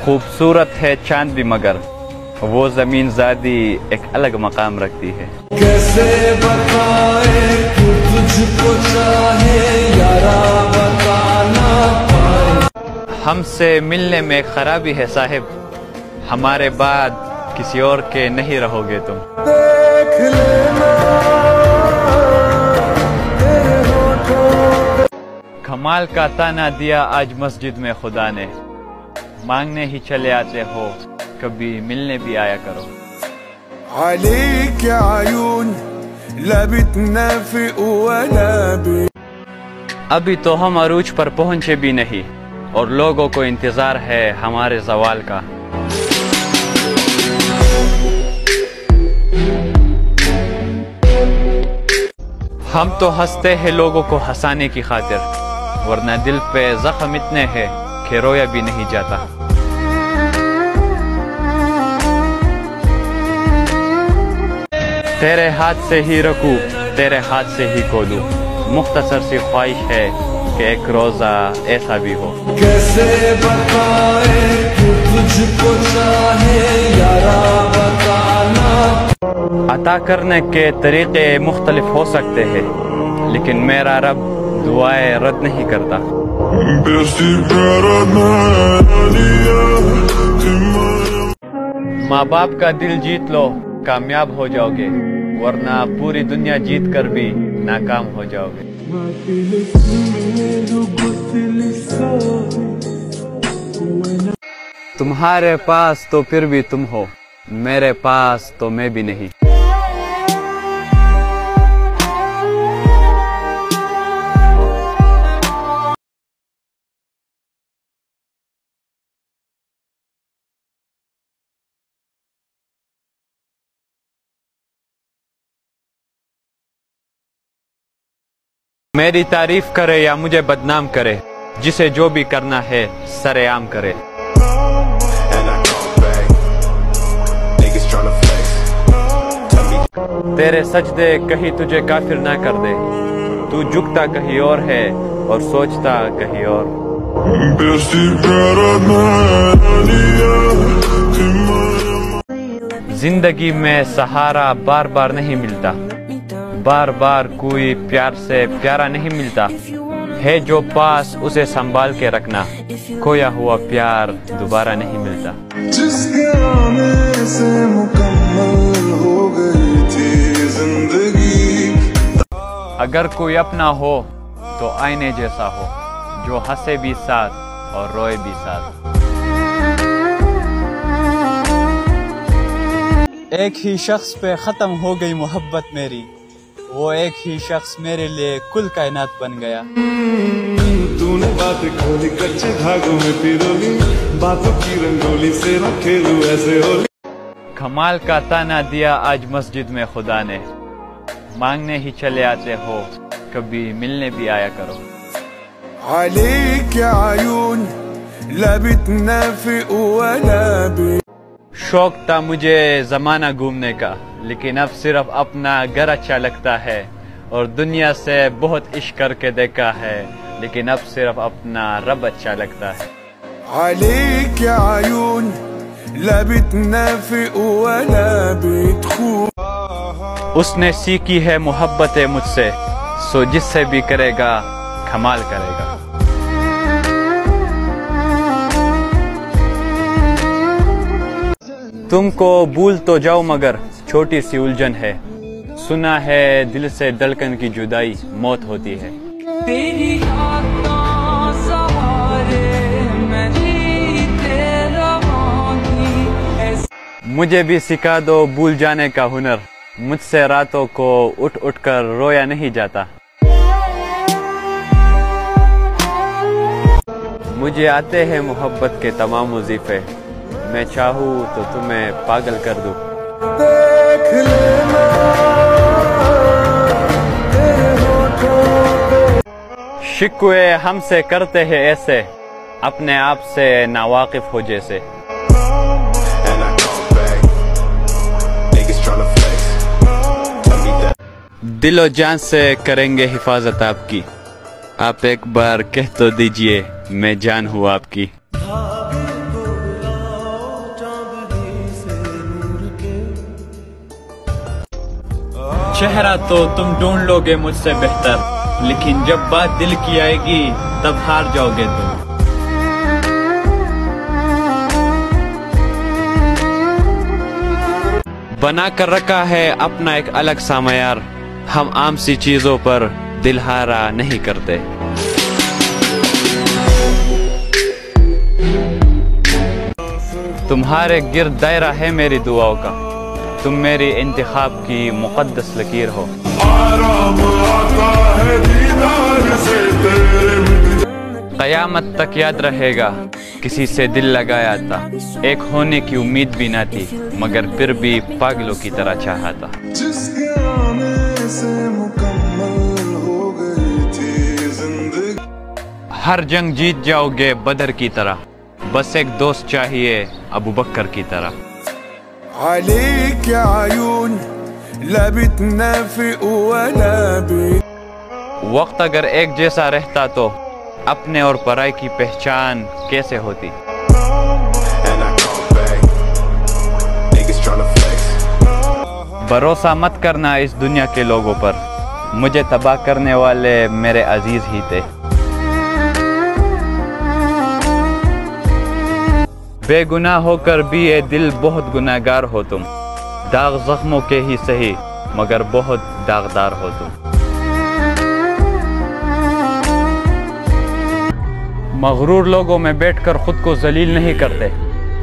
خوبصورت ہے چاند بھی مگر وہ زمین زادی ایک الگ مقام رکھتی ہے. کیسے بتائے تو تجھ کو چاہے یارا بتانا پائے. ہم سے ملنے میں ایک خرابی ہے صاحب، ہمارے بعد کسی اور کے نہیں رہو گے تم. دیکھ لینا تیرے ہونٹوں پہ. کمال کا تانا دیا آج مسجد میں خدا نے، مانگنے ہی چلے آتے ہو کبھی ملنے بھی آیا کرو. عليك عيون لا بتنافق ولا ابھی تو ہم عروج پر پہنچے بھی نہیں اور لوگوں کو انتظار ہے ہمارے زوال کا. ہم تو ہنستے ہیں لوگوں کو ہنسانے کی خاطر، ورنہ دل پہ زخم اتنے ہیں کہ رویا بھی نہیں جاتا. تیرے ہاتھ سے ہی رکھوں تیرے ہاتھ سے ہی کھولوں، مختصر سی خواہش ہے کہ ایک روزہ ایسا بھی ہو. کیسے بتائے تو تجھ کو چاہے یارا بتانا. عطا کرنے کے طریقے مختلف ہو سکتے ہیں لیکن میرا رب دعائیں رد نہیں کرتا. ماں باپ کا دل جیت لو کامیاب ہو جاؤ گے، ورنہ پوری دنیا جیت کر بھی ناکام ہو جاؤ گے. تمہارے پاس تو پھر بھی تم ہو، میرے پاس تو میں بھی نہیں. میری تعریف کرے یا مجھے بدنام کرے، جسے جو بھی کرنا ہے سرے عام کرے. تیرے سجدے کہیں تجھے کافر نہ کر دے، تو جھکتا کہیں اور ہے اور سوچتا کہیں اور. زندگی میں سہارا بار بار نہیں ملتا، بار بار کوئی پیار سے پیارا نہیں ملتا. ہے جو پاس اسے سنبھال کے رکھنا، کھویا ہوا پیار دوبارہ نہیں ملتا. جس کے آنے سے مکمل ہو گئی تھی زندگی. اگر کوئی اپنا ہو تو آئینے جیسا ہو، جو ہنسے بھی ساتھ اور روئے بھی ساتھ. ایک ہی شخص پہ ختم ہو گئی محبت میری، وہ ایک ہی شخص میرے لیے کل کائنات بن گیا. تو نے بات کھولی کچے دھاگوں میں پیرولی، باتوں کی رنگولی سے نہ کھیلوں ایسے ہولی. کمال کا تانا دیا آج مسجد میں خدا نے، مانگنے ہی چلے آتے ہو کبھی ملنے بھی آیا کرو. عليك عيون لا بتنافق ولا شوق تھا مجھے زمانہ گھومنے کا، لیکن اب صرف اپنا گھر اچھا لگتا ہے. اور دنیا سے بہت عشق کر کے دیکھا ہے، لیکن اب صرف اپنا رب اچھا لگتا ہے. عليك عيون لا بتنافق ولا بتخون. اس نے سیکھی ہے محبت مجھ سے، سو جس سے بھی کرے گا کمال کرے گا. تم کو بھول تو جاؤ مگر چھوٹی سی الجھن ہے، سنا ہے دل سے دھڑکن کی جدائی موت ہوتی ہے. تیری یاداں سہارے میں جیتے رہونگی. مجھے بھی سکھا دو بھول جانے کا ہنر، مجھ سے راتوں کو اٹھ اٹھ کر رویا نہیں جاتا. مجھے آتے ہیں محبت کے تمام وظیفے، میں چاہوں تو تمہیں پاگل کر دوں. دیکھ لینا تیرے ہونٹوں پہ. شکوے ہم سے کرتے ہیں ایسے، اپنے آپ سے ناواقف ہو جیسے. دل و جان سے کریں گے حفاظت آپ کی، آپ ایک بار کہہ تو دیجئے میں جان ہوں آپ کی. چہرہ تو تم ڈھونڈ لو گے مجھ سے بہتر، لیکن جب بات دل کی آئے گی تب ہار جاؤ گے تم۔ بنا کر رکھا ہے اپنا ایک الگ سا معیار، ہم عام سی چیزوں پر دل ہارا نہیں کرتے۔ تمہارے گرد دائرہ ہے میری دعاؤں کا، تم میری انتخاب کی مقدس لکیر ہو۔ آرام آتا ہے دیدار سے تیرے، قیامت تک یاد رہے گا کسی سے دل لگایا تھا، ایک ہونے کی امید بھی نہ تھی مگر پھر بھی پاگلوں کی طرح چاہا تھا۔ جس کے آنے سے مکمل ہو گئی تھی زندگی، ہر جنگ جیت جاؤ گے بدر کی طرح، بس ایک دوست چاہیے ابو بکر کی طرح۔ عليك يا عيون لا بتنافق ولا بت وقت اگر ایک جیسا رہتا تو اپنے اور پرائی کی پہچان کیسے ہوتی؟ بھروسہ مت کرنا اس دنیا کے لوگوں پر، مجھے تباہ کرنے والے میرے عزیز ہی تھے۔ بے گناہ ہو کر بھی اے دل بہت گناہ گار ہو تم، داغ زخموں کے ہی سہی مگر بہت داغدار ہو تم۔ مغرور لوگوں میں بیٹھ کر خود کو ذلیل نہیں کرتے،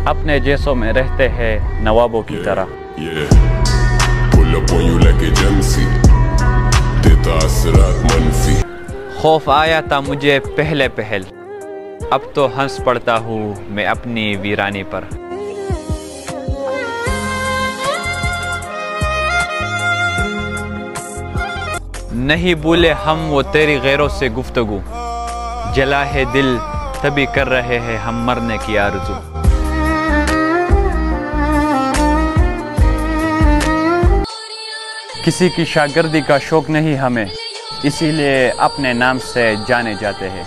اپنے جیسوں میں رہتے ہیں نوابوں کی طرح۔ pull up on you like agency، دیتا اثرات منفی۔ خوف آیا تھا مجھے پہلے پہل، اب تو ہنس پڑتا ہوں میں اپنی ویرانی پر۔ نہیں بھولے ہم وہ تیری غیروں سے گفتگو، جلا ہے دل تبھی کر رہے ہیں ہم مرنے کی آرزو۔ کسی کی شاگردی کا شوق نہیں ہمیں، اسی لیے اپنے نام سے جانے جاتے ہیں۔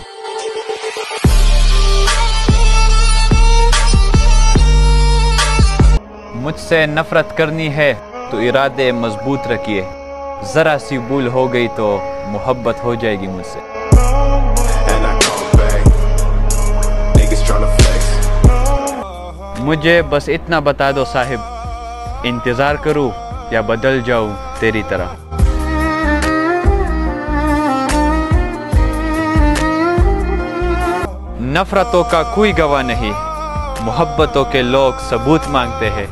مجھ سے نفرت کرنی ہے تو ارادے مضبوط رکھیے، ذرا سی بھول ہو گئی تو محبت ہو جائے گی مجھ سے۔ مجھے بس اتنا بتا دو صاحب، انتظار کروں یا بدل جاؤں تیری طرح۔ نفرتوں کا کوئی گواہ نہیں، محبتوں کے لوگ ثبوت مانگتے ہیں۔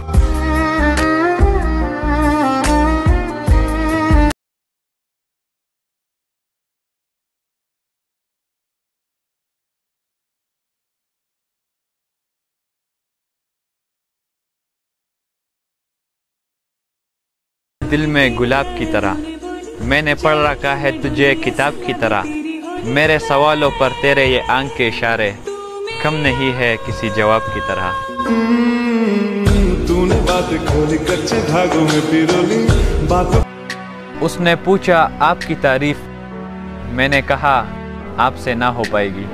دل میں گلاب کی طرح میں نے پڑھ رکھا ہے تجھے کتاب کی طرح، میرے سوالوں پر تیرے یہ آنکھ کے اشارے کم نہیں ہے کسی جواب کی طرح۔ تو نے بات کھولی کچے دھاگوں میں پیرولی باتوں۔ اس نے پوچھا آپ کی تعریف، میں نے کہا آپ سے نہ ہو پائے گی۔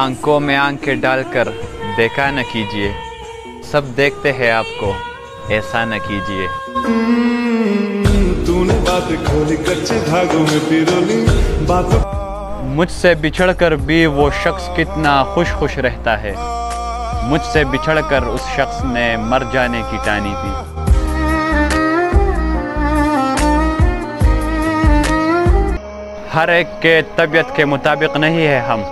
آنکھوں میں آنکھیں ڈال کر دیکھا نہ کیجئے، سب دیکھتے ہیں آپ کو ایسا نہ کیجئے۔ تو نے بات کھولی کچے دھاگوں میں پیرولی باتوں۔ مجھ سے بچھڑ کر بھی وہ شخص کتنا خوش خوش رہتا ہے، مجھ سے بچھڑ کر اس شخص نے مر جانے کی ٹانی تھی۔ ہر ایک کے طبیعت کے مطابق نہیں ہے ہم،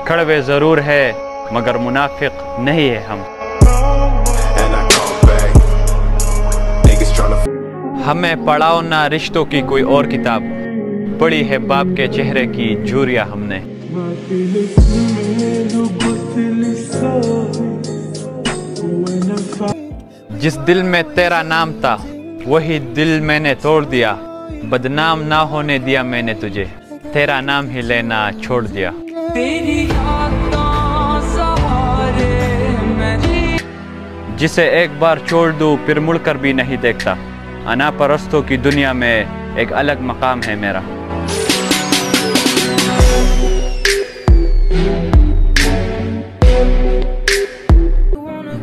کڑوے ضرور ہے مگر منافق نہیں ہے ہم۔ ہمیں پڑھاؤ نہ رشتوں کی کوئی اور کتاب، پڑھی ہے باپ کے چہرے کی جھوریاں ہم نے۔ جس دل میں تیرا نام تھا وہی دل میں نے توڑ دیا، بدنام نہ ہونے دیا میں نے تجھے، تیرا نام ہی لینا چھوڑ دیا۔ تیری یاداں سہارے میں جسے ایک بار چھوڑ دوں پھر مڑ کر بھی نہیں دیکھتا، انا پرستوں کی دنیا میں ایک الگ مقام ہے میرا۔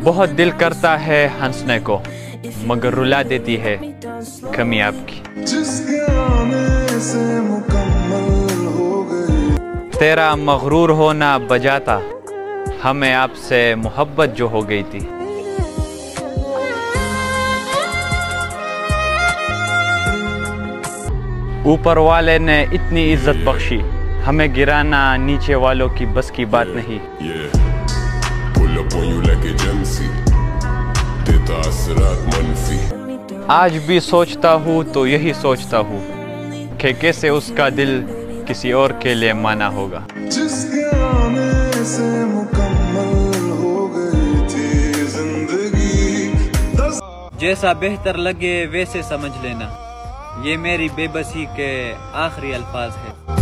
بہت دل کرتا ہے ہنسنے کو، مگر رلا دیتی ہے کمی آپ کی۔ جس کے آنے سے مکمل ہو گئی، تیرا مغرور ہونا بجا تھا، ہمیں آپ سے محبت جو ہو گئی تھی۔ اوپر والے نے اتنی عزت بخشی، ہمیں گرانا نیچے والوں کی بس کی بات نہیں۔ pull up on you like agency، دیتا اثرات منفی۔ آج بھی سوچتا ہوں تو یہی سوچتا ہوں کہ کیسے اس کا دل کسی اور کے لیے مانا ہوگا۔ جس کے آنے سے مکمل ہو گئی تھی زندگی، جیسا بہتر لگے ویسے سمجھ لینا، یہ میری بے بسی کے آخری الفاظ ہے۔